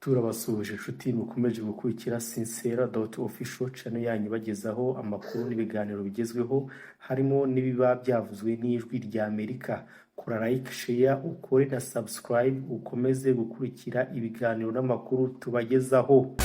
turabasuhuje inshuti mukomeje gukurikira sincera.official channel yanyu bagezaho amakuru n'ibiganiro bigezweho harimo n'ibiba byavuzwe n'ijwi rya Amerika. Kora like, share, ukore na subscribe ukomeze gukurikira ibiganiro n'amakuru tubagezaho.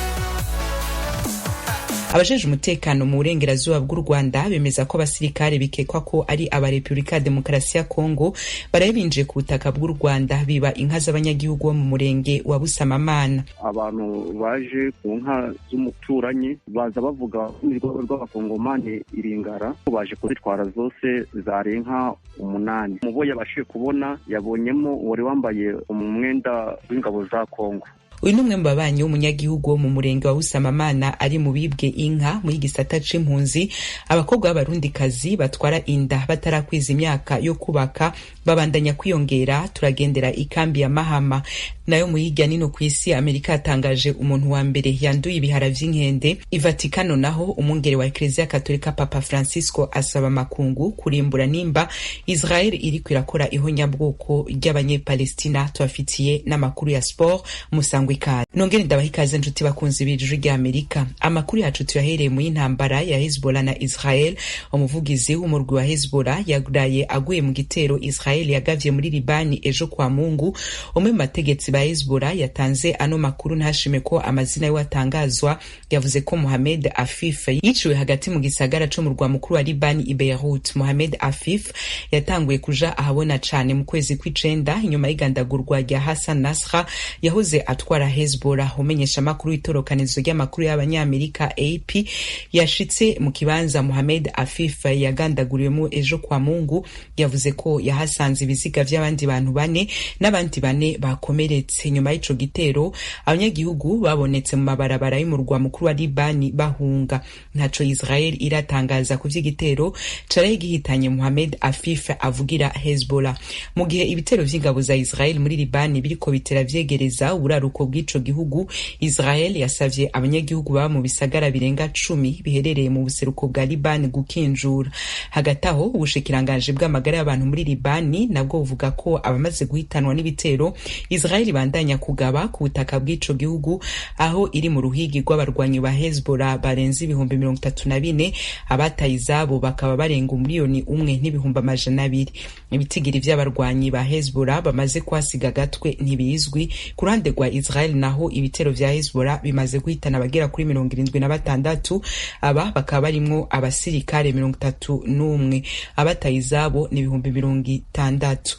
Abajeje umutekano mu burengerazuba bw'u Rwanda bemeza ko abasirikare bikekwa ko ari aba Republika Demokarasi ya Kongo barabinjiye ku butaka bw'u Rwanda biba inka z'abanyagihugu bo mu murenge wa Busamamana. Abantu baje ku nka z'umuturanyi baza bavuga n'irwego rw'abakongomani Iringara ko baje kuzitwara zose zarenka 8. Mubo yabashije kubona yabonyemo wari wambaye umwenda w'ingabo za Kongo. Uyu numwe mu babanyi w'umunyagihugu wo mu murenge wa Busamamana ari mu bibwe inka muri gisata c'impunzi. Abakobwa b'abarundikazi batwara inda batarakwiza imyaka yo kubaka babandanya kwiyongera. Turagendera ikambi ya Mahama nayo mu hirya nino kw'isi. Amerika yatangaje umuntu wa mbere yanduye ibihara vy'inkende. I Vatikano naho umwungere wa Eklezia Katolika Papa Francisco asaba makungu kurimbura nimba Israel iriko irakora ihonyabwoko ry'abanyepalestina. Tubafitiye n'amakuru ya sport musangwe ikaze. Nongere ndabaha ikaze nshuti bakunzi b'ijwi rya Amerika. Amakuru yacu tuyahereye mu y'intambara ya Hezbollah na Israel. Umuvugizi w'umurwi wa Hezbollah yaguraye aguye mu gitero Israel yagavye muri Libani ejo kwa Mungu. Umwe mu bategetsi ba Hezbollah yatanze ano makuru ntashime ko amazina yiwe atangazwa. Yavuze ko Mohamed Afif yiciwe hagati mu gisagara co mu rwa mukuru wa Libani i Beirut. Mohamed Afif yatanguye kuja ahabona cane mu kwezi kw'icenda inyuma y'igandagurwa rya Hassan Nasrallah yahoze atwara Hezbollah. Umenyesha makuru w'itorokanizo ry'amakuru y'abanyamerika AP yashitse mu kibanza Mohamed Afif yagandaguriwemo ejo kwa Mungu. Yavuze ko yahasanze ibiziga vy'abandi bantu 4 n'abandi 4 bakomeretse. Nyuma y'ico gitero abanyagihugu babonetse mu mabarabara y'umurwa mukuru wa Libani bahunga. Ntaco Israel iratangaza ku vy'igitero caraye gihitanye Mohamed Afif avugira Hezbollah. Mu gihe ibitero vy'ingabo za Israel muri Libani biriko bitera vyegereza uraruko bw'ico gihugu, Israel yasavye abanyagihugu baba mu bisagara birenga 10 biherereye mu buseruko bwa Libani gukinjura. Hagati aho ubushikiranganje bw'amagara y'abantu muri Libani nabwo buvuga ko abamaze guhitanwa n'ibitero Israel bandanya kugaba ku butaka bw'ico gihugu, aho iri mu ruhigi rw'abarwanyi ba Hezbollah barenze 34,000. Abataye izabo bakaba barenga 1,200,000. Ibitigiri vy'abarwanyi ba Hezbollah bamaze kwasiga gatwe ntibizwi. Ku ruhande rwa Israel naho ibitero vya Hezbollah bimaze guhitana abagera kuri 76. Aba bakaba barimwo abasirikare 31. Abataye izabo ni 60,000.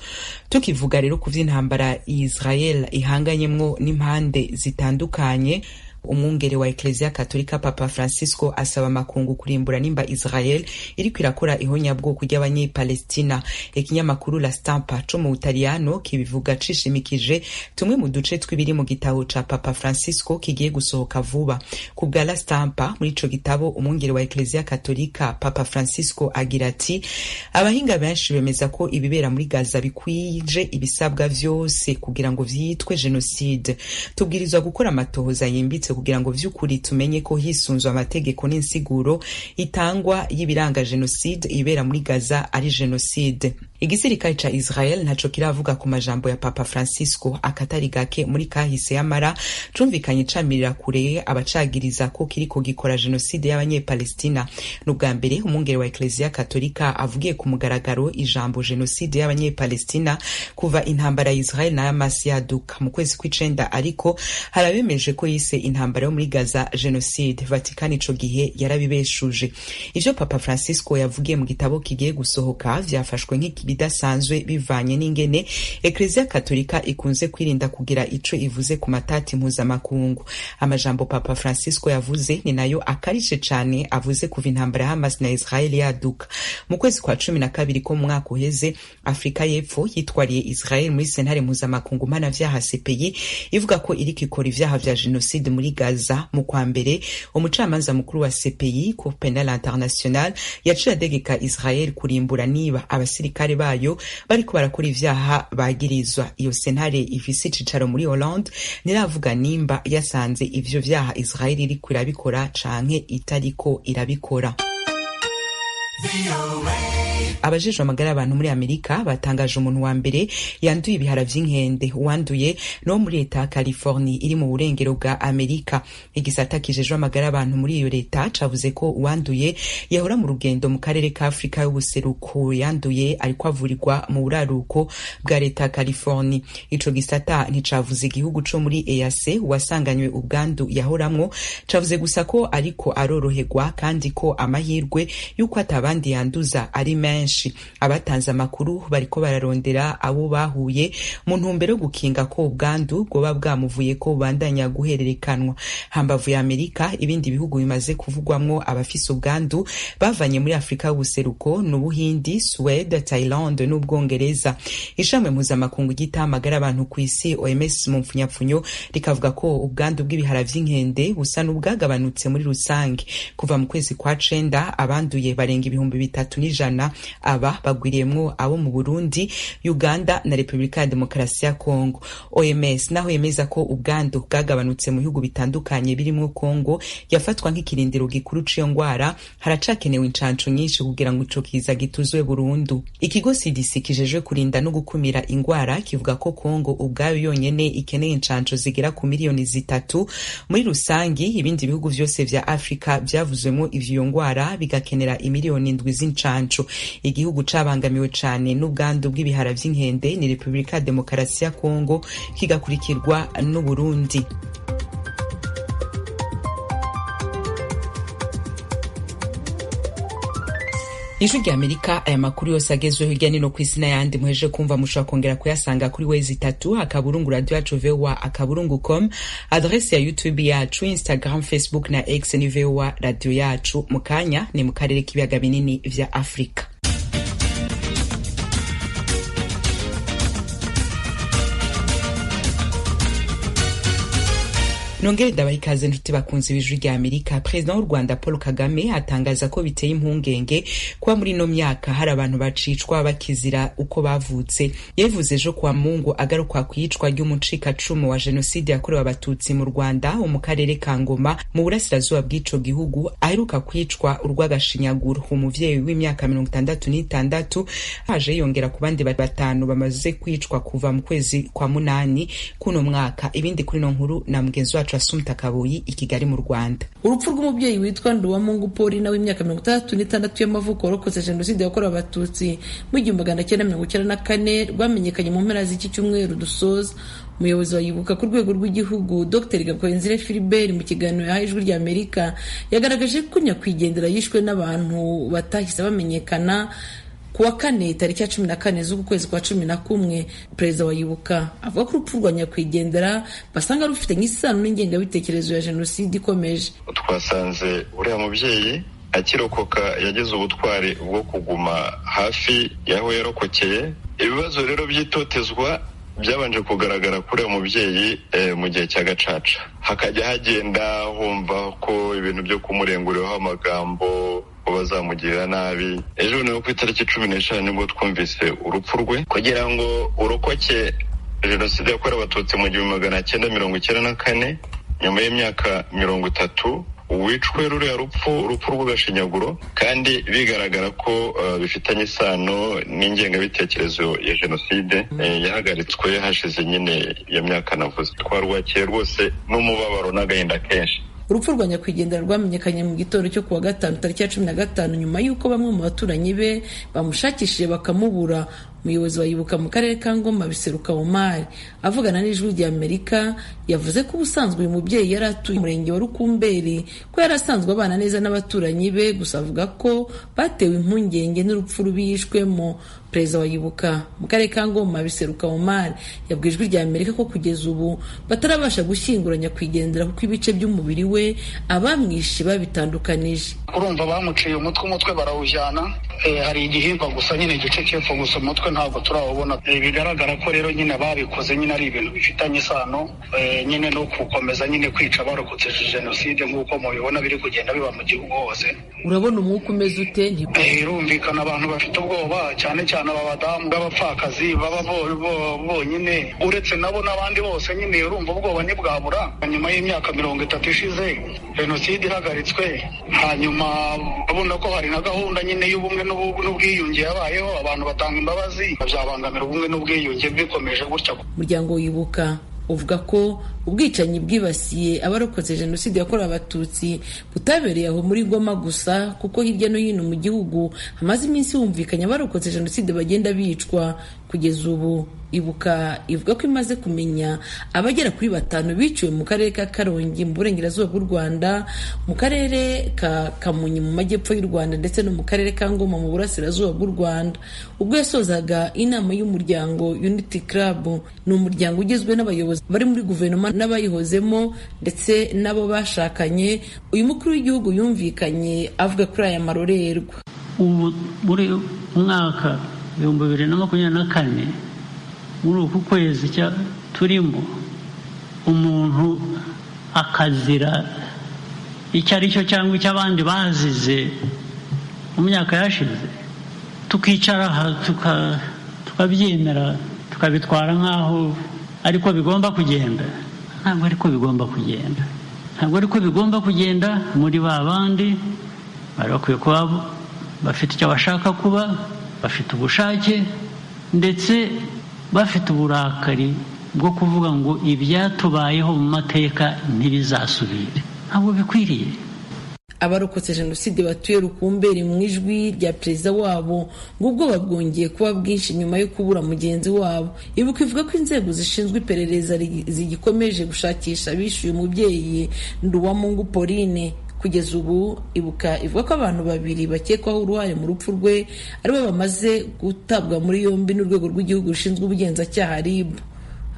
Tukivuga rero ku vy'intambara Israel ihanganyemwo n'impande zitandukanye, umwungere wa Eklezia Katolika Papa Francisco asaba makungu kurimbura nimba Israel iriko irakora ihonyabwoko ry'abanyepalestina. Ikinyamakuru La Stampa co mu Butaliyano kibivuga cishimikije tumwe mu duce tw'ibiri mu gitabo ca Papa Francisco kigiye gusohoka vuba. Ku bwa La Stampa, muri ico gitabo umwungere wa Eklezia Katolika Papa Francisco agira ati abahinga benshi bemeza ko ibibera muri Gaza bikwije ibisabwa vyose kugira ngo vyitwe genocide. Tubwirizwa gukora amatohoza yimbitse kugira ngo vy'ukuri tumenye ko hisunzwe amategeko n'insiguro itangwa y'ibiranga genocide ibera muri Gaza ari genocide. Igisirikare ca Israel ntaco kiravuga ku majambo ya Papa Francisco akatari gake muri kahise yamara cumvikanye camirira kure abacagiriza ko kiriko gikora genocide y'abanyepalestina. N'ubwa mbere umwungere wa Eklezia Katolika avugiye ku mugaragaro ijambo genocide y'abanyepalestina kuva intambara ya Israel na Hamas yaduka mu kwezi kw'icenda, ariko harabemeje ko yise intambara yo muri Gaza genocide. Vatican ico gihe yarabibeshuje. Ivyo Papa Francisco yavugiye mu gitabo kigiye gusohoka vyafashwe nk'ibidasanzwe bivanye n'ingene Eklezia Katolika ikunze kwirinda kugira ico ivuze ku matati mpuzamakungu. Amajambo Papa Francisco yavuze ni nayo akarishe cane avuze kuva intambara ya Hamas na Israel yaduka. Mu kwezi kwa 12 ko mu mwaka uheze, Afrika y'Epfo yitwariye Israel muri sentare mpuzamakungu mpanavyaha CPI ivuga ko iriko ikora ivyaha vya genocide muri Gaza. Mu kwa mbere umucamanza mukuru wa CPI Cour Penal International yaciye adegeka Israel kurimbura niba abasirikare bayo bariko barakora ivyaha bagirizwa. Iyo sentare ifise icicaro muri Hollande niravuga nimba yasanze ivyo vyaha Israel iriko irabikora canke itariko irabikora. abajejwe amagara y'abantu muri Amerika batangaje umuntu wa mbere yanduye ibihara vy'inkende uwanduye no muri leta ya California iri mu burengero bwa Amerika. Igisata kijejwe amagara y'abantu muri iyo leta cavuze ko uwanduye yahora mu rugendo mu karere ka Afrika y'ubuseruko yanduye ariko avurirwa mu buraruko bwa leta ya California. Ico gisata nticavuze igihugu co muri EAC wasanganywe ubwandu yahoramwo, cavuze gusa ko ariko aroroherwa kandi ko amahirwe yuko atabandi yanduza ari menshi. Abatanze amakuru bariko bararondera abo bahuye mu ntumbero yo gukinga ko ubwandu bwoba bwamuvuye ko bandanya guhererekanwa. Hambavu ya Amerika, ibindi bihugu bimaze kuvugwamwo abafise ubwandu bavanye muri Afrika y'ubuseruko n'Ubuhindi, Swede, Thailand n'Ubwongereza. Ishami mpuzamakungu ry'amagara y'abantu kw'isi OMS mu mpfunyapfunyo rikavuga ko ubwandu bw'ibihara vy'inkende busa n'ubwagabanutse muri rusange. Kuva mu kwezi kwa 9 abanduye barenga 3,100, aba bagwiriyemwo abo mu Burundi, Uganda na Republika ya Demokarasi ya Kongo. OMS naho yemeza ko ubwandu bwagabanutse mu bihugu bitandukanye birimo Kongo yafatwa nk'ikirindiro gikuru c'iyo ngwara, haracakenewe incanco nyinshi kugira ngo ico kiza gituzwe burundu. Ikigo CDC kijejwe kurinda no gukumira ingwara kivuga ko Kongo ubwayo yonyene ikeneye incanco zigera ku miliyoni 3. Muri rusangi ibindi bihugu vyose vya Afrika vyavuzwemo ivyo ngwara bigakenera imiliyoni 7 z'incanco. Igihugu cabangamiwe cane n'ubwandu bw'ibihara vy'inkende ni Republika ya Demokarasi ya Kongo, kigakurikirwa n'u Burundi. Ijwi rya Amerika, aya makuru yose agezweho hirya no kw'isi n'ayandi muheje kumva mushobora kongera kuyasanga kuri wezi3 akaburungu radio yacu VOA akaburungu.com, adresse ya YouTube yacu, Instagram, Facebook na X ni VOA radio yacu. Mukanya ni mu karere k'ibiyaga binini vya Afrika. Nongere ndabaha ikaze ntuti bakunzi b'Ijwi rya Amerika. President w'u Rwanda Paul Kagame atangaza ko biteye impungenge kuba muri no myaka hari abantu bacicwa bakizira uko bavutse. Yevuze ejo kwa Mungu agaruka kwicwa ry'umucikacumu wa jenoside yakorewe abatutsi mu Rwanda mu karere ka Ngoma mu burasirazuba bw'ico gihugu, aheruka kwicwa urw'agashinyaguro. Umuvyeyi w'imyaka 66 haje yongera ku bandi 5 bamaze kwicwa kuva mu kwezi kwa 8 kuno mwaka. Ibindi kuri no nkuru na mugenzi wacu Asumta Kaboyi i Kigali mu Rwanda. Urupfu rw'umubyeyi witwa Nduwamungu Paulina w'imyaka 66 y'amavuko warokoze jenoside yakorewe abatutsi mu 1994 rwamenyekanye mu mpera z'iki cyumweru dusoza. Umuyobozi wa Yibuka ku rwego rw'igihugu Dr Gakwenzire Philibert mu kiganiro yahaye Ijwi rya Amerika yagaragaje ko nyakwigendera yishwe n'abantu batahise bamenyekana kuwa 4 tariki ya 14 z'ukwezi kwa 11. Perezida wa Yibuka avuga ko urupfu rwa nyakwigendera basanga rufite nk'isano n'ingengabitekerezo ya jenoside ikomeje. Twasanze uriya mubyeyi akirokoka yagize ubutwari bwo kuguma hafi yaho yarokokeye. Ibibazo rero by'itotezwa byabanje kugaragara kuri uwo mubyeyi mu gihe cya Gacaca, hakajya hagenda humva ko ibintu byo kumurenguriraho amagambo bazamugirira nabi. Ejo ni ku itariki 15 nibwo twumvise urupfu rwe. Kugira ngo urokoke jenoside yakorewe abatutsi mu 1994 nyuma y'imyaka 30 wicwe ruriya urupfu rw'agashinyaguro, kandi bigaragara ko bifitanye isano n'ingengabitekerezo ya jenoside yahagaritswe hashize nyine iyo myaka navuze. Twarwakiye rwose n'umubabaro n'agahinda kenshi. Urupfu rwa nyakwigendera rwamenyekanye mu gitondo cyo kuwa 5 tariki ya 15 nyuma y'uko bamwe mu baturanyi be bamushakishije bakamubura. Umuyobozi wa Yibuka mu karere ka Ngoma Biseruka Omar avugana n'Ijwi rya Amerika yavuze ko ubusanzwe uyu mubyeyi yari atuye umurenge wa Rukumberi, ko yari asanzwe abana neza n'abaturanyi be, gusa avuga ko batewe impungenge n'urupfu rubishwemo. Perezida wa Yibuka mu karere ka Ngoma Biseruka Omar yabwiye Ijwi rya Amerika ko kugeza ubu batarabasha gushyingura nyakwigendera kuko ibice by'umubiri we abamwishe babitandukanije. Urumva bamuciye umutwe barawujyana, hari igihimba gusa nyine igice cy'epfo gusa, umutwe ntabwo turawubona. Bigaragara ko rero nyine babikoze nyine ari ibintu bifitanye isano nyine no gukomeza nyine kwica abarokotse jenoside nk'uko mubibona biri kugenda biba mu gihugu hose. Urabona umwuka umeze ute? Irumvikana abantu bafite ubwoba, cyane cyane aba badamu b'abapfakazi baba bonyine, uretse nabo n'abandi bose nyine urumva ubwoba ntibwabura. Nyuma y'imyaka 30 ishize jenoside ihagaritswe, hanyuma babona ko hari na gahunda nyine y'ubumwe n'ubwiyunge yabayeho, abantu batanga imbabazi, byabangamira ubumwe n'ubwiyunge bikomeje gutya. Umuryango wibuka uvuga ko ubwicanyi bwibasiye abarokotse jenoside yakorewe abatutsi butabereye aho muri Goma gusa, kuko hirya no hino mu gihugu hamaze iminsi humvikanye abarokotse jenoside bagenda bicwa. Kugeza ubu Ibuka ivuga ko imaze kumenya abagera kuri 5 biciwe mu karere ka Karongi mu burengerazuba bw'u Rwanda, mu karere ka Kamonyi mu majyepfo y'u Rwanda ndetse no mu karere ka Ngoma mu burasirazuba bw'u Rwanda. Ubwo yasozaga inama y'umuryango Unity Club, ni umuryango ugizwe n'abayobozi bari muri guverinoma n'abayihozemo ndetse n'abo bashakanye, uyu mukuru w'igihugu yumvikanye avuga kuri aya marorerwa. Ubu muri mwaka 2024 muri uku kwezi turimo, umuntu akazira icyo ari cyo cyangwa icyo abandi bazize mu myaka yashize, tukicara tukabyemera tukabitwara nk'aho ariko bigomba kugenda. Ntabwo ariko bigomba kugenda, ntabwo ariko bigomba kugenda. Muri ba bandi bari bakwiye kuba bafite icyo bashaka kuba, bafite ubushake ndetse bafite uburakari bwo kuvuga ngo ibyatubayeho mu mateka ntibizasubire. Ntabwo bikwiriye. Abarokotse jenoside batuye Rukumberi mu ijwi rya perezida wabo ngo ubwoba bwongeye kuba bwinshi nyuma yo kubura mugenzi wabo. Ibuka ivuga ko inzego zishinzwe iperereza zigikomeje gushakisha abishyuye umubyeyi Nduwamungu Pauline. Kugeza ubu Ibuka ivuga ko abantu 2 bakekwaho uruhare mu rupfu rwe aribo bamaze gutabwa muri yombi n'urwego rw'igihugu rushinzwe ubugenzacyaha RIB.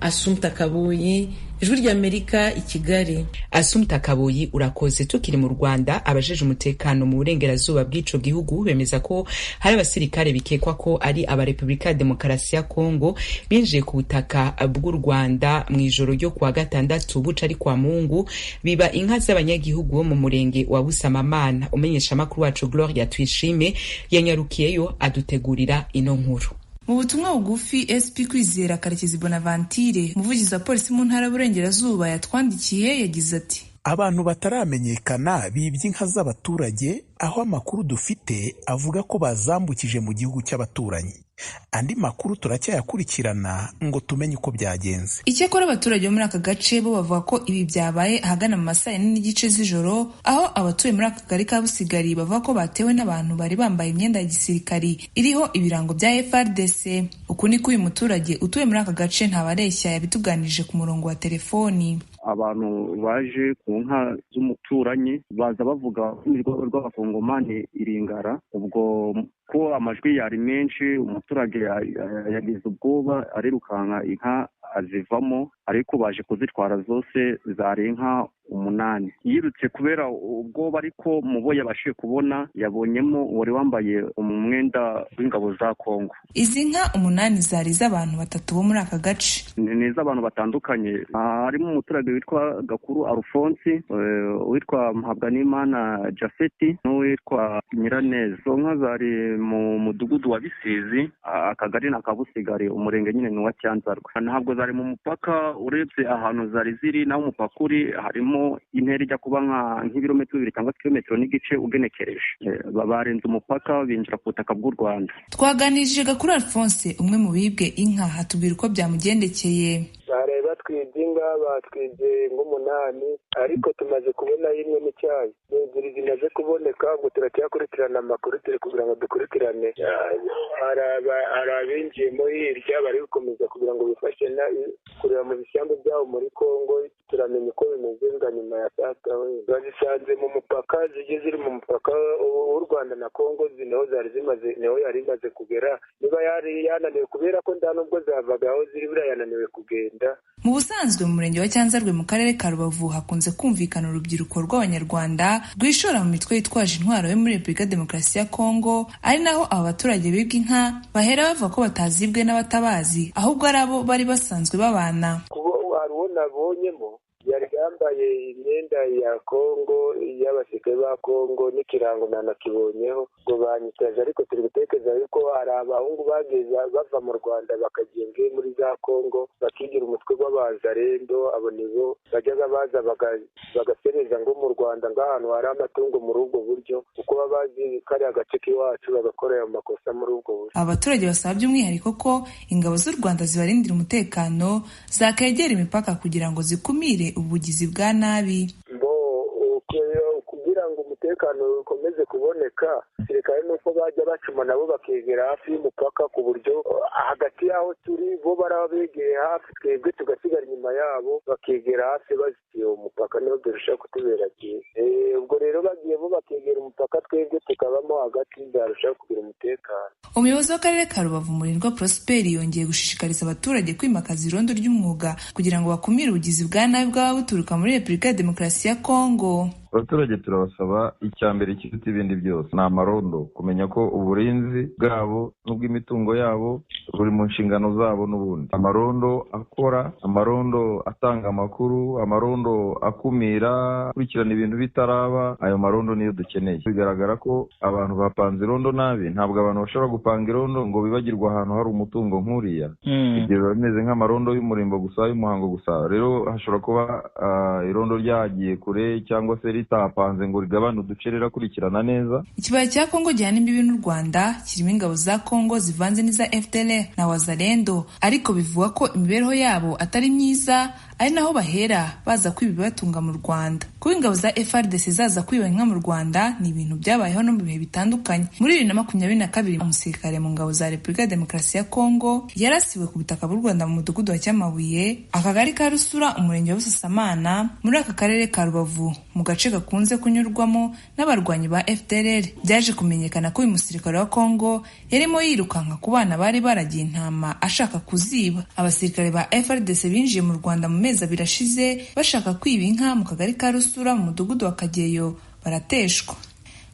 Assumpta Kaboyi, Ijwi ry'Amerika, i Kigali. Assumpta Kaboyi, urakoze. Tukiri mu Rwanda, abajeje umutekano mu burengerazuba bw'ico gihugu bemeza ko hari abasirikare bikekwa ko ari aba Republika ya Demokarasi ya Kongo binjiye ku butaka bw'u Rwanda mu ijoro ryo kuwa gatandatu buca ari kwa Mungu, biba inka z'abanyagihugu bo mu murenge wa Busamamana. Umenyesha makuru wacu Gloria Twishime yanyarukiyeyo adutegurira ino nkuru. Mu butumwa bugufi SP Kwizera Karekezi Bonaventure, umuvugizi wa polisi mu ntara y'Uburengerazuba, yatwandikiye yagize ati: abantu bataramenyekana bibye inka z'abaturage, aho amakuru dufite avuga ko bazambukije mu gihugu cy'abaturanyi. Andi makuru turacyayakurikirana ngo tumenye uko byagenze. Icyakora abaturage bo muri aka gace bo bavuga ko ibi byabaye ahagana mu masaha n'igice z'ijoro, aho abatuye muri aka kagari ka Busigari bavuga ko batewe n'abantu bari bambaye imyenda ya gisirikari iriho ibirango bya FRDC. Uku niko uyu muturage utuye muri aka gace ntabareshya yabituganirije ku murongo wa telefoni. Abantu baje ku nka z'umuturanyi baza bavuga imirwano rw'abakongomani iringara, ubwo ko amajwi yari menshi umuturage yagize ubwoba arirukanka inka azivamo, ariko baje kuzitwara zose zari inka 8. Yirutse kubera ubwoba, ariko mubo yabashije kubona yabonyemo wari wambaye umwenda w'ingabo za Kongo. Izi nka 8 zari z'abantu 3 bo muri aka gace. Ni z'abantu batandukanye, harimo umuturage witwa Gakuru Alphonse, witwa Muhabwanimana Jafeti n'uwitwa Nyiraneza. Zo nka zari mu mudugudu wa Bisizi, akagari na Kabusigari, umurenge nyine ni wa Cyanzarwe. Ntabwo zari mu mupaka, urebye ahantu zari ziri naho umupaka uri harimo intera ijya kuba nk'ibirometero 2 cyangwa kilometero n'igice ugenekereje. Barenze umupaka binjira ku butaka bw'u Rwanda. Twaganirije Gakuru Alphonse, umwe mu bibwe inka, hatubwira uko byamugendekeye. Batwibye inka, batwibye ng'8, ariko tumaze kubona imwe n'icyayi. Ebyiri zimaze kuboneka, ngo turacyakurikirana amakuru, turi kugira ngo dukurikirane. Hari abinjiyemo hirya bari gukomeza kugira ngo bifashe kureba mu bishyamba byabo muri Kongo, turamenya uko bimeze nga nyuma ya saa sita. Bazisanze mu mupaka, zigiye ziri mu mupaka w'u Rwanda na Kongo, niho yari imaze kugera. Niba yari yananiwe kubera ko nda nubwo zavaga aho ziri buriya yananiwe kugenda. Mu busanzwe mu murenge wa Cyanzarwe mu karere ka Rubavu hakunze kumvikana urubyiruko rw'Abanyarwanda rwishora mu mitwe yitwaje intwaro yo muri Repubulika ya Demokarasi ya Kongo, ari naho aba baturage bibwa inka bahera bavuga ko batazibwe n'abatabazi, ahubwo ari abo bari basanzwe babana. Hari uwo nabonyemo yari yambaye imyenda ya Kongo, y'abasirikare ba Kongo, n'ikirango nanakibonyeho ngo banyitaje, ariko turi gutekereza yuko hari abahungu bageze bava mu Rwanda bakagiye muri za Kongo bakigira umutwe bazarendo, abo nibo bajyaga baza bagasereza ngo mu Rwanda ng'ahantu hari amatungo muri ubwo buryo, kuko baba bazi kariya gace k'iwacu bagakorera amakosa muri ubwo buryo. Abaturage basaba by'umwihariko ko ingabo z'u Rwanda zibarindira umutekano, zakegera imipaka kugira ngo zikumire ubugizi bwa nabi. Kugira ngo umutekano ukomeze kuboneka, sirikare nuko bajya bacuma nabo bakegera hafi y'umupaka, ku buryo hagati yaho turi bo baraba begeye hafi, twebwe tugasigara inyuma yabo bakegera hafi bazitiye umupaka, niho birushaho kutubera byiza. Ubwo rero bagiye bo bakegera umupaka, twebwe tukabamo hagati, byarushaho kugira umutekano. Umuyobozi w'akarere ka Rubavu Murindwa Prosper yongeye gushishikariza abaturage kwimakaza irondo ry'umwuga kugira ngo bakumire ubugizi bwa nabi bwaba buturuka muri Repubulika ya Demokarasi ya Kongo. Abaturage turabasaba icya mbere kiruta ibindi byose ni amarondo, kumenya ko uburinzi bwabo n'ubw'imitungo yabo buri mu nshingano zabo. N'ubundi amarondo akora, amarondo atanga amakuru, amarondo akumira, akurikirana ibintu bitaraba, ayo marondo niyo dukeneye. Bigaragara ko abantu bapanze irondo nabi, ntabwo abantu bashobora gupanga irondo ngo bibagirwe ahantu hari umutungo nk'uriya. Ibyo biba bimeze nk'amarondo y'umurimbo gusa, y'umuhango gusa. Rero hashobora kuba irondo ryagiye kure cyangwa se ritapanze ngo rigabane uduce rirakurikirana neza. Ikibaya cya Kongo gihana imbibi n'u Rwanda kirimo ingabo za Kongo zivanze n'iza FDLR na Wazalendo, ariko bivugwa ko imibereho yabo atari myiza, ari naho bahera baza kwiba ibibatunga mu Rwanda. Kuba ingabo za FARDC zaza kwiba inka mu Rwanda ni ibintu byabayeho no mu bihe bitandukanye. Muri 2022 umusirikare mu ngabo za Repubulika ya Demokarasi ya Kongo yarasiwe ku butaka bw'u Rwanda mu mudugudu wa Cyamabuye, akagari ka Rusura, umurenge wa Busasamana, muri aka karere ka Rubavu, mu gace gakunze kunyurwamo n'abarwanyi ba FDLR. Byaje kumenyekana ko uyu musirikare wa Kongo yarimo yirukanka ku bana bari baragiye intama ashaka kuziba. Abasirikare ba FARDC binjiye mu Rwanda mu mezi abiri ashize bashaka kwiba inka mu kagari ka Rusura mu mudugudu wa Kageyo, barateshwa.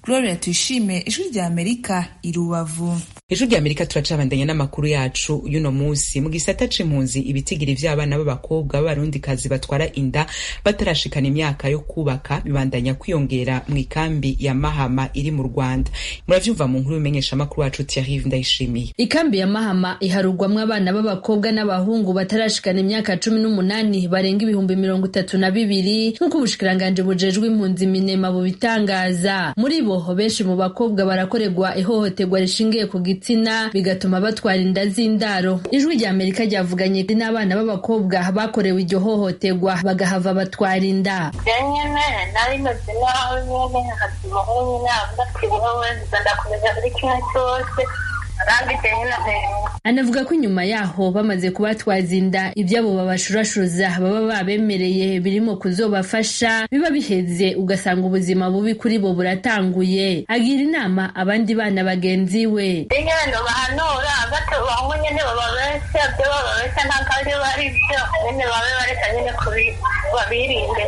Gloria Tuyishime, Ijwi rya Amerika, i Rubavu. Ijwi rya Amerika turacabandanya n'amakuru yacu y'uno munsi. Mu gisata c'impunzi, ibitigiri vy'abana b'abakobwa b'abarundikazi batwara inda batarashikana imyaka yo kubaka bibandanya kwiyongera mu ikambi ya Mahama iri mu Rwanda. Muravyumva mu nkuru y'umenyesha makuru wacu Thierry Ndayishimiye. Ikambi ya Mahama iharugwamwo abana b'abakobwa n'abahungu batarashikana imyaka 18 barenga 32,000 nk'uko ubushikiranganje bujejwe impunzi Minema bubitangaza. Muri bo benshi mu bakobwa barakorerwa ihohoterwa rishingiye ku gitsina bigatuma batwara inda z'indaro. Ijwi rya Amerika ryavuganye n'abana b'abakobwa bakorewe iryo hohoterwa bagahava batwara inda. Nyene nari meze naho nyene hasibaho nyina ndakibuho ndakomeza buri kimwe cyose. Anavuga ko inyuma yaho bamaze kubatwaza inda ibyabo babashurashuza baba babemereye birimo kuzobafasha biba biheze ugasanga ubuzima bubi kuri bo buratanguye. Agira inama abandi bana bagenzi we. Ingendo bahanura gato bahungu nyene bababesha byo babesha ntakandi bari byo nyene babe bareka nyene kuri babirinde.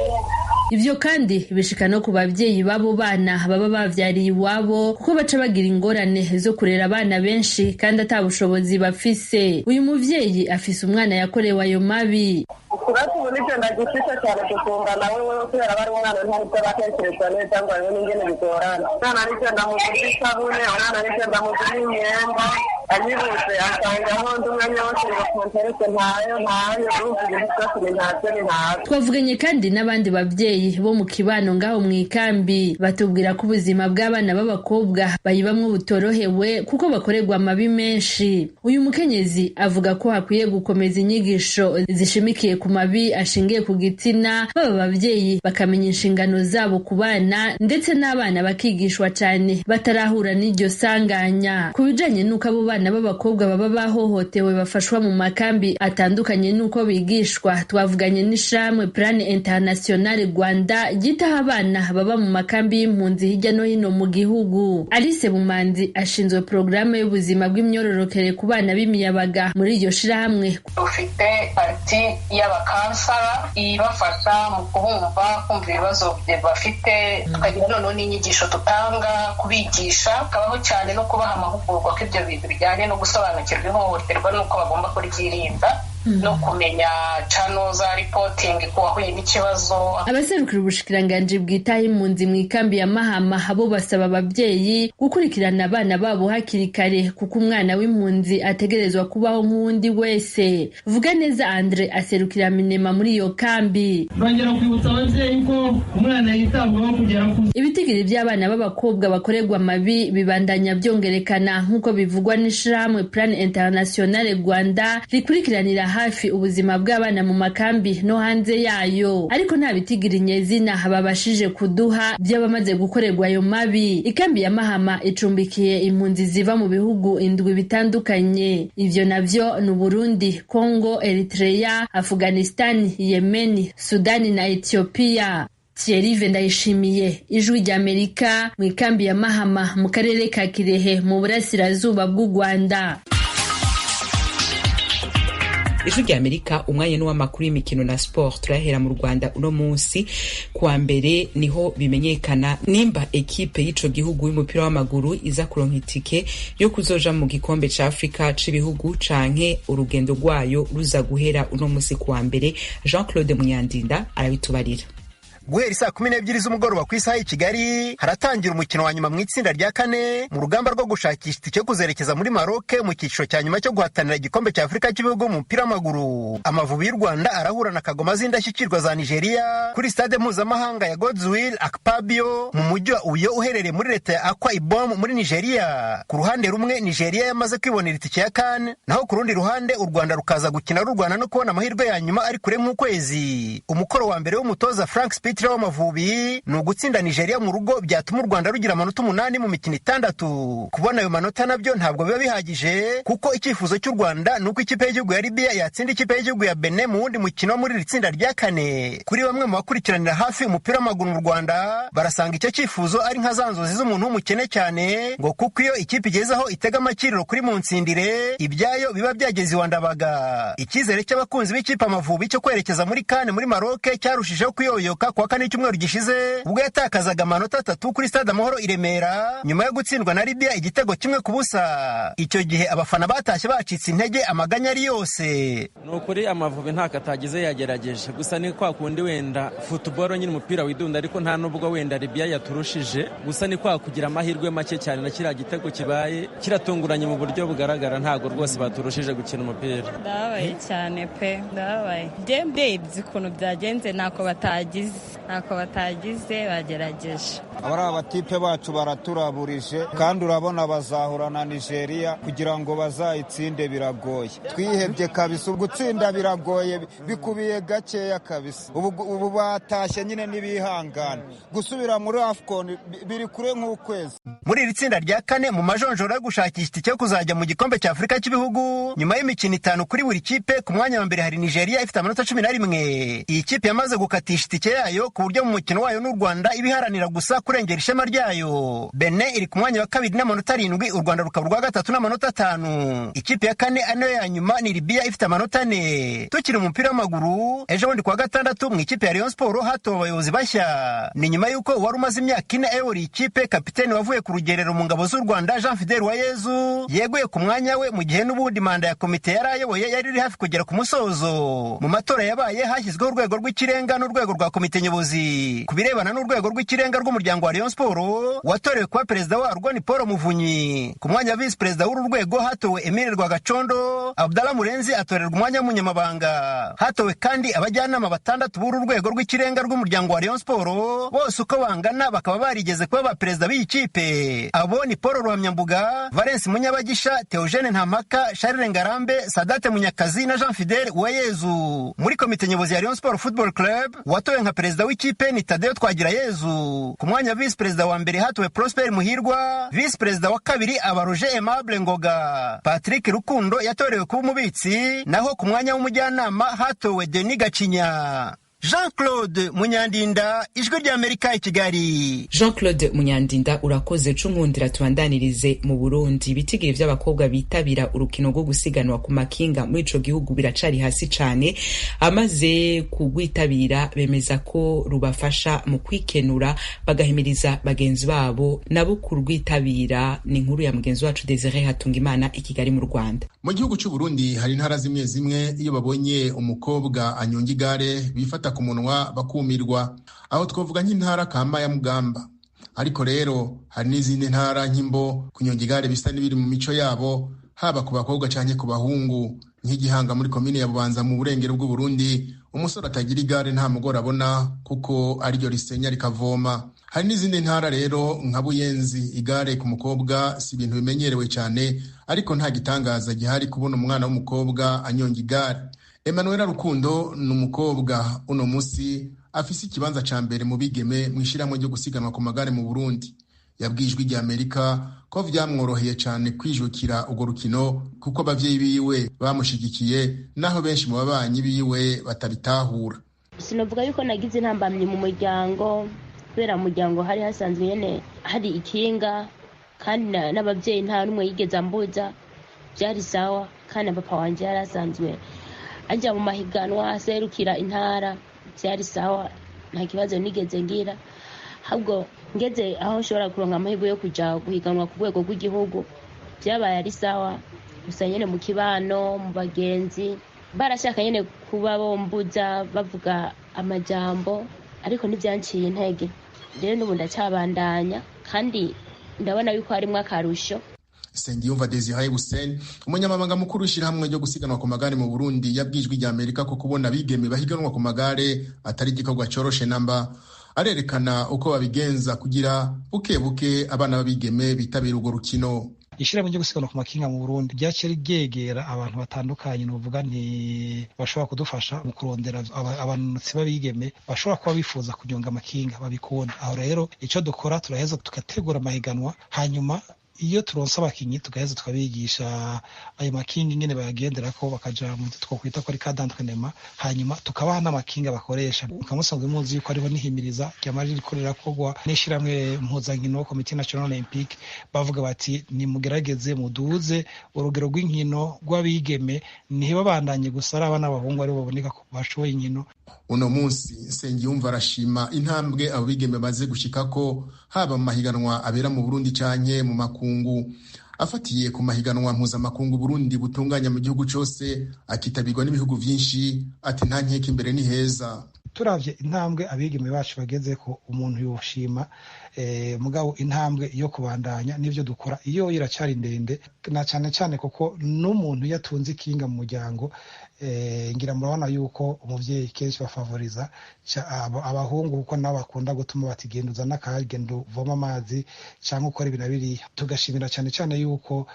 Ivyo kandi bishika no ku bavyeyi babo bana baba bavyariye iwabo kuko baca bagira ingorane zo kurera abana benshi kandi atabushobozi bafise. Uyu muvyeyi afise umwana yakorewe ayo mabi. Kurati uburyo ndagifite cyane kutungana wewe kubera bari umwana ntabwo batekereza neza ngo ariwe n'ingene bigorana. Nana nicyo ndamugurira isabune, nana nicyo ndamugurira imyenda, anyibutse asanga aho ndi umwanya wose ngo konterese ntayo uvuga ibisasire ntacyo ni ntabwo. Twavuganye kandi n'abandi bavyeyi bo mu kibano ngaho mu ikambi batubwira ko ubuzima bw'abana b'abakobwa bayibamwo butorohewe kuko bakorerwa amabi menshi. Uyu mukenyezi avuga ko hakwiye gukomeza inyigisho zishimikiye ku mabi ashingiye ku gitsina, baba abavyeyi bakamenya inshingano zabo ku bana ndetse n'abana bakigishwa cyane batarahura n'iryo sanganya. Ku bijanye n'uko abo bana b'abakobwa baba bahohotewe bafashwa mu makambi atandukanye n'uko bigishwa, twavuganye n'ishamwe Plan International Rwanda gitaha abana baba mu makambi y'impunzi hirya no hino mu gihugu. Alice Bumanzi ashinzwe programme y'ubuzima bw'imyororokere ku bana b'imiyabaga muri iryo shirahamwe. Ufite parti y'abakansara ibafasha mu kumva ibibazo bafite, tukagira noneho n'inyigisho tutanga kubigisha, kabaho cyane no kubaha amahugurwa ko ibyo bintu bijyanye no gusobanukirwa ihohoterwa n'uko bagomba kuryirinda. no kumenya channel za reporting ku wahuye n'ikibazo. Abaserukira ubushikiranganji bwitaho impunzi mu ikambi ya Mahama abo basaba ababyeyi gukurikirana abana babo hakiri kare kuko umwana w'impunzi ategerezwa kubaho nk'uwundi wese. Vuga neza Andre aserukira Minema muri iyo kambi. Bongera kwibutsa ababyeyi ko umwana yitabwaho kugera ku ibitigiri by'abana b'abakobwa bakorerwa amabi bibandanya byongerekana nk'uko bivugwa n'ishirahamwe Plan International Rwanda rikurikiranira hafi ubuzima bw'abana mu makambi no hanze yayo, ariko nta bitigiri nyezina babashije kuduha by'abamaze gukorerwa ayo mabi. Ikambi ya Mahama icumbikiye impunzi ziva mu bihugu 7 bitandukanye, ivyo navyo ni Burundi, Congo, Eritrea, Afghanistan, Yemen, Sudani na Ethiopia. Thierry Ndayishimiye, Ijwi ry'Amerika, mu ikambi ya Mahama mu karere ka Kirehe mu burasirazuba bw'u Rwanda. Ijwi ry'Amerika, umwanya n'uw'amakuru y'imikino na sport. Turahera mu Rwanda uno munsi kuwa mbere niho bimenyekana nimba ekipe y'ico gihugu y'umupira w'amaguru iza kuronka itike yo kuzoja mu gikombe ca Afrika c'ibihugu canke urugendo rwayo ruza guhera uno munsi kuwa mbere. Jean-Claude Munyandinda arabitubarira. Guhera saa 12 z'umugoroba ku isaha y'i Kigali haratangira umukino wa nyuma mu itsinda rya kane mu rugamba rwo gushakisha itike yo kuzerekeza muri Maroc mu cyiciro cya nyuma cyo guhatanira igikombe cya Afrika cy'ibihugu mu mupira w'amaguru. Amavubi y'u Rwanda arahura na Kagoma z'indashyikirwa za Nigeria kuri stade mpuzamahanga ya Godswill Akpabio mu mujyi wa Uyo uherereye muri leta ya Akwa Ibom muri Nigeria. Ku ruhande rumwe Nigeria yamaze kwibonera itike ya CAN, naho ku rundi ruhande u Rwanda rukaza gukina rurwana no kubona amahirwe ya nyuma ari kure nk'ukwezi. Umukoro wa mbere w'umutoza Frank Spitler w'Amavubi ni ugutsinda Nigeria mu rugo byatuma u Rwanda rugira amanota 8 mu mikino 6. Kubona ayo manota nabyo ntabwo biba bihagije kuko icyifuzo cy'u Rwanda nuko ikipe y'igihugu ya Libya yatsinda ikipe y'igihugu ya Benin mu wundi mukino muri iri tsinda rya kane. Kuri bamwe mu bakurikiranira hafi umupira w'amaguru mu Rwanda barasanga icyo cyifuzo ari nka zanzozi z'umuntu w'umukene cyane, ngo kuko iyo ikipe igezeho itega amakiriro kuri mu nsindire ibyayo biba byageze iwandabaga. Icyizere cy'abakunzi b'ikipe Amavubi cyo kwerekeza muri CAN muri Maroc cyarushijeho kuyoyoka kwa kane cyumweru gishize ubwo yatakazaga amanota 3 kuri stade Amahoro i Remera nyuma yo gutsindwa na Libya igitego 1-0. Icyo gihe abafana batashye bacitse intege, amaganya ari yose. Nukuri Amavubi nta katagize yagerageje, gusa ni kwa kundi wenda football nyine umupira widunda, ariko nta nubwo wenda Libya yaturushije, gusa ni kwa kugira amahirwe make cyane na kira gitego kibaye kiratunguranye mu buryo bugaragara, ntago rwose baturushije gukina umupira. Ndabaye cyane pe, ndabaye dembe zikuntu byagenze nako batagize bagerageje. Abari abatipe bacu baraturaburije kandi urabona bazahura na Nigeria kugira ngo bazayitsinde biragoye. Twihebye kabisa, gutsinda biragoye, bikubiye gakeya kabisa. Ubu batashye nyine nibihangana, gusubira muri AFCON biri kure nk'ukwezi. Muri iri tsinda rya kane mu majonjora yo gushakisha itike yo kuzajya mu gikombe cya Afrika cy'ibihugu nyuma y'imikino 5 kuri buri kipe, ku mwanya wa mbere hari Nigeria ifite amanota 11. Iyi kipe yamaze gukatisha itike yayo ku buryo mu mukino wayo n'u Rwanda ibiharanira gusa kurengera ishema ryayo. Benin iri ku mwanya wa 2 n'amanota 7, u Rwanda rukaba rwa 3 n'amanota 5. Ikipe ya kane aniyo ya nyuma ni Libya ifite amanota 4. Tukiri mu mupira w'amaguru, ejo bundi kuwa gatandatu mu ikipe ya Rayon Sport hatowe abayobozi bashya. Ni nyuma y'uko wari umaze imyaka 4 ayobora ikipe kapiteni wavuye ku rugerero mu ngabo z'u Rwanda Jean Fidel Uwayezu yeguye ku mwanya we mu gihe n'ubundi manda ya komite yari ayoboye yari iri hafi kugera ku musozo. Mu matora yabaye hashyizweho urwego rw'ikirenga n'urwego rwa komite nyobozi. Ku birebana n'urwego rw'ikirenga rw'umuryango wa Rayon Sport, watorewe kuba perezida warwo ni Paul Muvunyi. Ku mwanya wa vice perezida w'uru rwego hatowe Emile Rwagacondo, Abdallah Murenzi atorerwa umwanya w'umunyamabanga. Hatowe kandi abajyanama 6 b'uru rwego rw'ikirenga rw'umuryango wa Rayon Sport, bose uko bangana bakaba barigeze kuba ba perezida b'iyi kipe. Abo ni Paul Ruhamyambuga, Valence Munyabagisha, Theogene Ntamaka, Charles Ngarambe, Sadate Munyakazi na Jean Fidel Uwayezu. Muri komite nyobozi ya Rayon Sport Football Club watowe nka perezida w'ikipe ni Tadeo Twagirayezu. Ku mwanya vice perezida wa mbere hatowe Prosper Muhirwa, vice perezida wa kabiri aba Roger Aimable Ngoga. Patrick Rukundo yatorewe kuba umubitsi, naho ku mwanya w'umujyanama hatowe Denis Gacinya. Jean Claude Munyandinda, Ijwi ry'Amerika i Kigali. Jean Claude Munyandinda, urakoze. Cunkundira tubandanirize mu Burundi. Ibitigiri vy'abakobwa bitabira urukino rwo gusiganwa ku makinga muri ico gihugu biracari hasi cane. Amaze kugwitabira bemeza ko rubafasha mu kwikenura, bagahimiriza bagenzi babo nabo kurwitabira. Ni inkuru ya mugenzi wacu Desire Hatungimana i Kigali mu Rwanda. Mu gihugu cy'u Burundi hari intara zimwe zimwe iyo babonye umukobwa anyonga igare bifata ku munwa bakumirwa. Aho twavuga nk'intara kama ya Mugamba. Ariko rero hari n'izindi ntara nk'Imbo kunyonga igare bisa n'ibiri mu mico yabo, haba ku bakobwa canke ku bahungu. Nk'Igihanga muri komine ya Bubanza mu burengero bw'u Burundi, umusore atagira igare nta mugore abona kuko ariryo risenya rikavoma. Hari n'izindi ntara rero nka Buyenzi, igare ku mukobwa si ibintu bimenyerewe cyane, ariko nta gitangaza gihari kubona umwana w'umukobwa anyonga igare. Emmanuel Rukundo ni umukobwa uno musi afise ikibanza ca mbere mu bigeme mw'ishiramwe ryo gusiganwa ku magare mu Burundi. Yabwiye Ijwi ry'Amerika ko vyamworoheye cyane kwijukira urwo rukino kuko abavyeyi biwe bamushigikiye, naho benshi mu babanyi biwe batabitahura. Sinovuga yuko nagize intambamyi mu muryango, kubera mu muryango hari hasanzwe nyene hari ikinga, kandi n'abavyeyi nta numwe yigeze ambuza, byari sawa. Kandi papa wanje yarasanzwe ajya mu mahiganwa aserukira intara, byari sawa, nta kibazo nigeze ngira. Ahubwo ngeze aho nshobora kuronka amahirwe yo kuja guhiganwa ku rwego rw'igihugu, byabaye ari sawa. Gusa nyene mu kibano, mu bagenzi barashaka nyene kuba bombuza bavuga amajambo, ariko ntibyanciye intege. Rero n'ubu ndacyabandanya kandi ndabona yuko harimwo akarusho. Sengiyumva Desire Hussein, umunyamabanga mukuru w'ishirahamwe ryo gusiganwa ku magare mu Burundi, yabwiye Ijwi ry'Amerika ko kubona abigeme bahiganwa ku magare atari igikorwa coroshe namba. Arerekana uko babigenza kugira buke buke abana babigeme bitabira urwo rukino. Ishirahamwe ryo gusiganwa ku makinga mu Burundi ryakiri ryegera abantu batandukanye, nuvuga nti bashobora kudufasha mu kurondera abanutsi babigeme bashobora kuba bifuza kunyonga amakinga babikunda. Aho rero ico dukora turaheza tugategura amahiganwa, hanyuma iyo turonse abakinyi tugaheza tukabigisha ayo makinga nyene bayagenderako, bakaja mu twokwita ko ari kadantrenema, hanyuma tukabaha n'amakinga bakoresha. Mukamusanzwe muzi yuko ariho nihimiriza ryamaje rikorera kogwa n'ishiramwe mpuzankino Comité National Olympique, bavuga bati ni mugerageze muduze urugero rw'inkino rw'abigeme, nihe babandanye gusa ari abana b'abahungu ari baboneka ko bashoboye inkino. Uno munsi Sengiyumva arashima intambwe abo bigeme baze gushikako, haba mu mahiganwa abera mu Burundi canke mu makungu. Afatiye ku mahiganwa mpuzamakungu Burundi butunganya mu gihugu cose, akitabirwa n'ibihugu vyinshi, ati nta nkeka imbere ni heza. Turavye intambwe abigeme bacu bageze ko umuntu yoshima, mugabo intambwe yo kubandanya n'ivyo dukora iyo iracari ndende, na cane cane kuko n'umuntu yatunze ikinga mu muryango, ngira murabona yuko umuvyeyi kenshi bafavoriza abahungu kuko nabo bakunda gutuma batigenda uzana akagenda uvoma amazi canke ukora ibintu biriya. Tugashimira cane cane yuko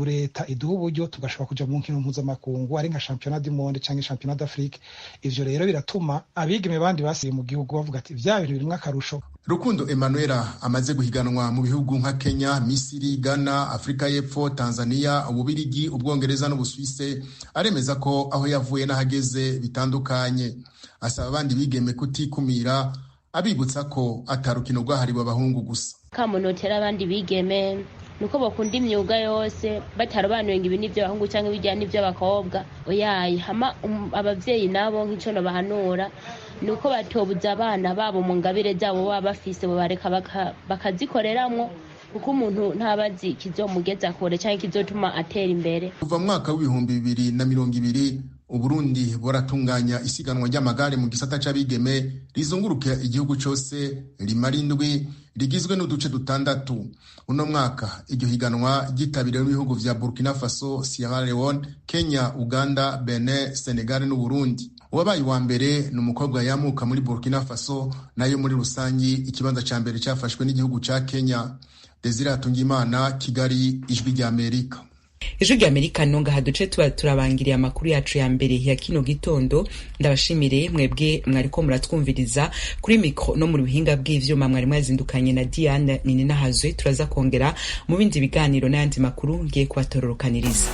leta iduha uburyo tugashobora kuja mu nkino mpuzamakungu ari nka championnat du monde canke championnat d'Afrique. Ivyo rero biratuma abigeme bandi basiye mu gihugu bavuga ati vya bintu birimwo akarusho. Rukundo Emmanuela amaze guhiganwa mu bihugu nka Kenya, Misiri, Ghana, Afrika y'Epfo, Tanzania, Ububirigi, Ubwongereza n'Ubusuwise, aremeza ko aho yavuye n'ahageze bitandukanye. Asaba abandi bigeme kutikumira, abibutsa ko atarukino rwahariwe abahungu gusa. Kamunotera abandi bigeme nuko bakunda imyuga yose, batarobanuye ngo ibi nivyo abahungu canke bijyana nivyo abakobwa. Oyaye hama abavyeyi nabo nk'ico no bahanura nuko batobuza abana babo mu ngabire zabo baba bafise, bareka bakazikoreramwo, kuko umuntu ntabazi kizomugeza kure canke kizotuma atera imbere. Kuva mu mwaka w'ibihumbi 2020 Uburundi buratunganya isiganwa ry'amagare mu gisata c'abigeme rizunguruka igihugu cose, rimara indwi, rigizwe n'uduce dutandatu. Uno mwaka iryo higanwa ryitabiriwe n'ibihugu vya Burkina Faso, Sierra Leone, Kenya, Uganda, Benin, Senegal n'Uburundi. Uwabaye wa mbere ni umukobwa yamuka muri Burkina Faso, nayo muri rusangi ikibanza ca mbere cafashwe n'igihugu ca Kenya. Desire Hatungimana, Kigali, Ijwi ry'Amerika. Ijwi ry'Amerika nonga haduce turabangiriye amakuru yacu ya mbere ya kino gitondo. Ndabashimire mwebwe mwariko muratwumviriza kuri mikro no mu bihinga bw'ivyuma, mwari mwazindukanye na Diane Ninahazwe. Turaza kongera mu bindi biganiro n'ayandi makuru ngiye kubatororokaniriza.